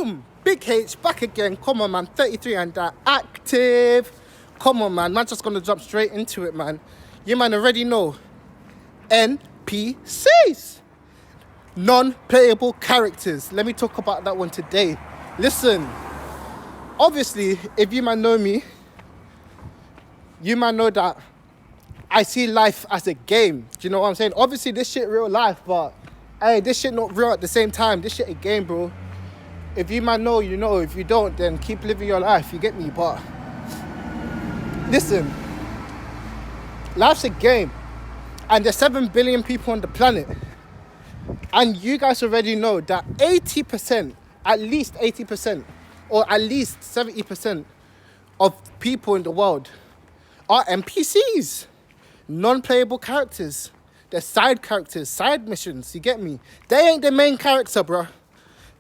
Boom! Big H back again. Come on, man. 33 and active. Come on, man. Man, just gonna jump straight into it, man. You man already know. NPCs. Non-playable characters. Let me talk about that one today. Listen. Obviously, if you man know me, you man know that I see life as a game. Do you know what I'm saying? Obviously, this shit real life, but hey, this shit not real at the same time. This shit a game, bro. If you man know, you know. If you don't, then keep living your life. You get me? But listen, life's a game, and there's 7 billion people on the planet, and you guys already know that 80%, at least 80%, or at least 70% of people in the world are NPCs, non-playable characters. They're side characters, side missions. You get me? They ain't the main character, bro.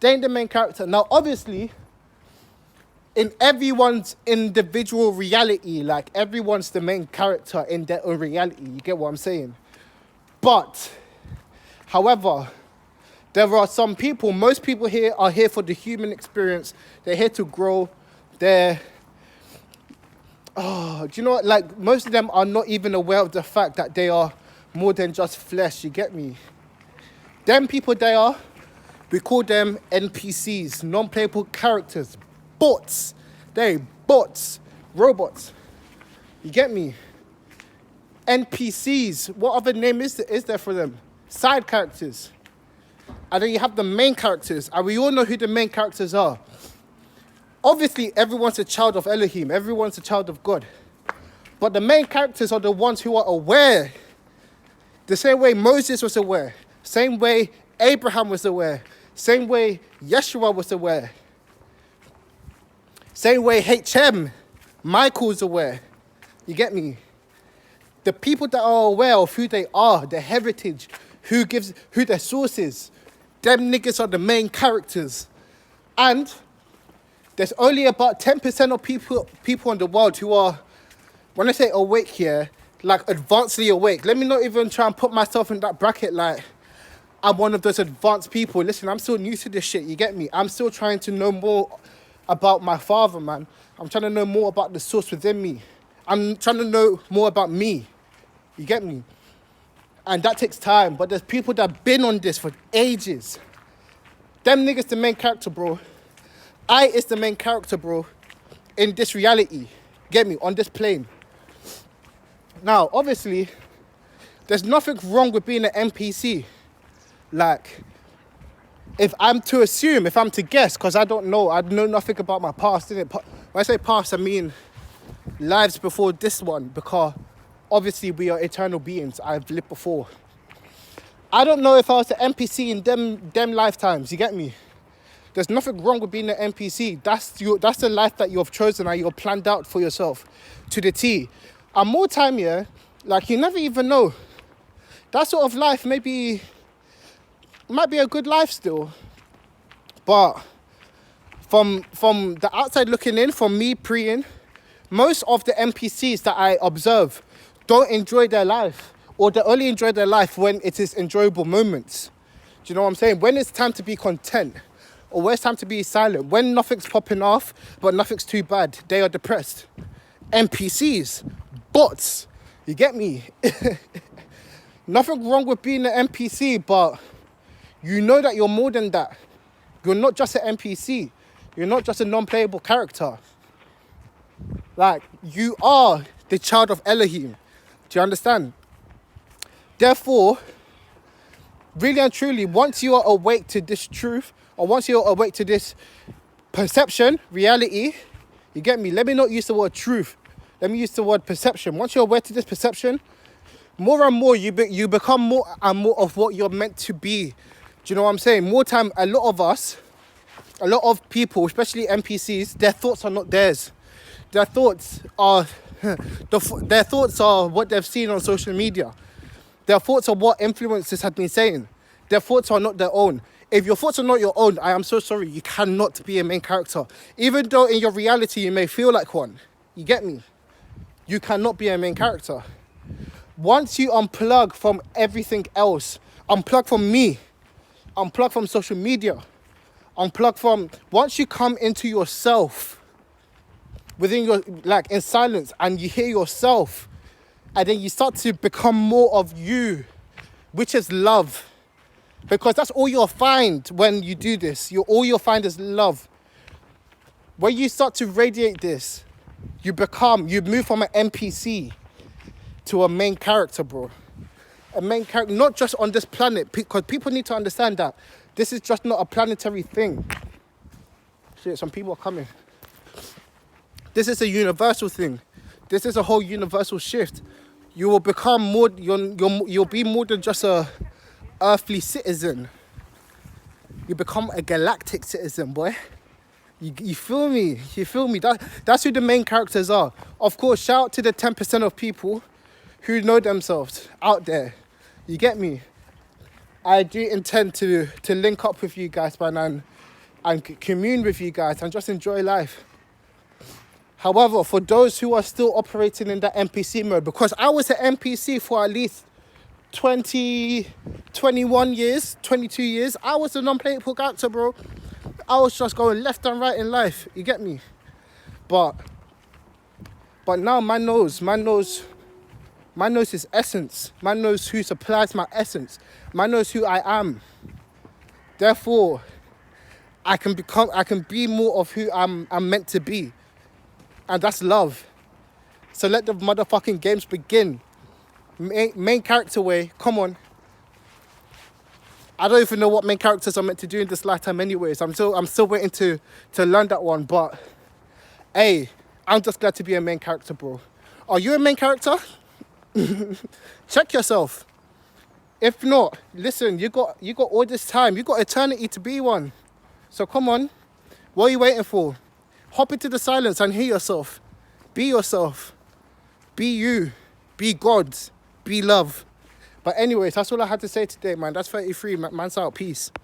They ain't the main character. Now, obviously, in everyone's individual reality, like everyone's the main character in their own reality. You get what I'm saying? But, however, there are some people, most people here are here for the human experience. They're here to grow. Do you know what? Like, most of them are not even aware of the fact that they are more than just flesh. You get me? Them people they are, we call them NPCs, non-playable characters, bots. They bots, robots. You get me? NPCs. What other name is there for them? Side characters. And then you have the main characters, and we all know who the main characters are. Obviously, everyone's a child of Elohim. Everyone's a child of God. But the main characters are the ones who are aware. The same way Moses was aware. Same way Abraham was aware. Same way Yeshua was aware. Same way HM, Michael's aware. You get me? The people that are aware of who they are, their heritage, who their source is, them niggas are the main characters. And there's only about 10% of people in the world who are, when I say awake here, like advancedly awake. Let me not even try and put myself in that bracket like I'm one of those advanced people. Listen, I'm still new to this shit, you get me? I'm still trying to know more about my father, man. I'm trying to know more about the source within me. I'm trying to know more about me. You get me? And that takes time. But there's people that have been on this for ages. Them niggas the main character, bro. I is the main character, bro. In this reality. Get me? On this plane. Now, obviously, there's nothing wrong with being an NPC. Like, if I'm to assume, if I'm to guess, because I don't know, I know nothing about my past, innit? When I say past, I mean lives before this one, because obviously we are eternal beings. I've lived before. I don't know if I was an NPC in them lifetimes, you get me? There's nothing wrong with being an NPC. That's the life that you have chosen and you've planned out for yourself to the T. And more time, yeah, like you never even know. That sort of life might be a good life still. But from the outside looking in, from me preying, most of the NPCs that I observe don't enjoy their life, or they only enjoy their life when it is enjoyable moments. Do you know what I'm saying? When it's time to be content, or when it's time to be silent, when nothing's popping off, but nothing's too bad, they are depressed. NPCs, bots, you get me? Nothing wrong with being an NPC, but you know that you're more than that. You're not just an NPC. You're not just a non-playable character. Like, you are the child of Elohim. Do you understand? Therefore, really and truly, once you are awake to this truth, or once you're awake to this perception, reality, you get me? Let me not use the word truth. Let me use the word perception. Once you're awake to this perception, more and more you become more and more of what you're meant to be. Do you know what I'm saying? More time, a lot of people, especially NPCs, their thoughts are not theirs. Their thoughts are what they've seen on social media. Their thoughts are what influencers have been saying. Their thoughts are not their own. If your thoughts are not your own, I am so sorry, you cannot be a main character. Even though in your reality you may feel like one. You get me? You cannot be a main character. Once you unplug from everything else, unplug from me, unplug from social media, Unplug from, once you come into yourself, within your, like in silence, and you hear yourself, and then you start to become more of you, which is love. Because that's all you'll find when you do this. All you'll find is love. When you start to radiate this, you move from an NPC to a main character, bro. A main character, not just on this planet, because people need to understand that this is just not a planetary thing. Shit, some people are coming. This is a universal thing. This is a whole universal shift. You will become more, you'll be more than just a earthly citizen. You become a galactic citizen, boy. You feel me? You feel me? That's who the main characters are. Of course, shout out to the 10% of people who know themselves out there. You get me? I do intend to link up with you guys, man, and commune with you guys and just enjoy life. However, for those who are still operating in that NPC mode, because I was an NPC for at least 20, 21 years, 22 years, I was a non-playable character, bro. I was just going left and right in life, you get me? But now man knows his essence. Man knows who supplies my essence. Man knows who I am. Therefore, I can be more of who I'm meant to be. And that's love. So let the motherfucking games begin. Main character way, come on. I don't even know what main characters are meant to do in this lifetime anyways. I'm still waiting to learn that one, but hey, I'm just glad to be a main character, bro. Are you a main character? Check yourself. If not, listen, you got all this time. You got eternity to be one. So come on. What are you waiting for? Hop into the silence and hear yourself. Be yourself. Be you. Be God. Be love. But anyways, that's all I had to say today, man. That's 33. Man's out. Peace.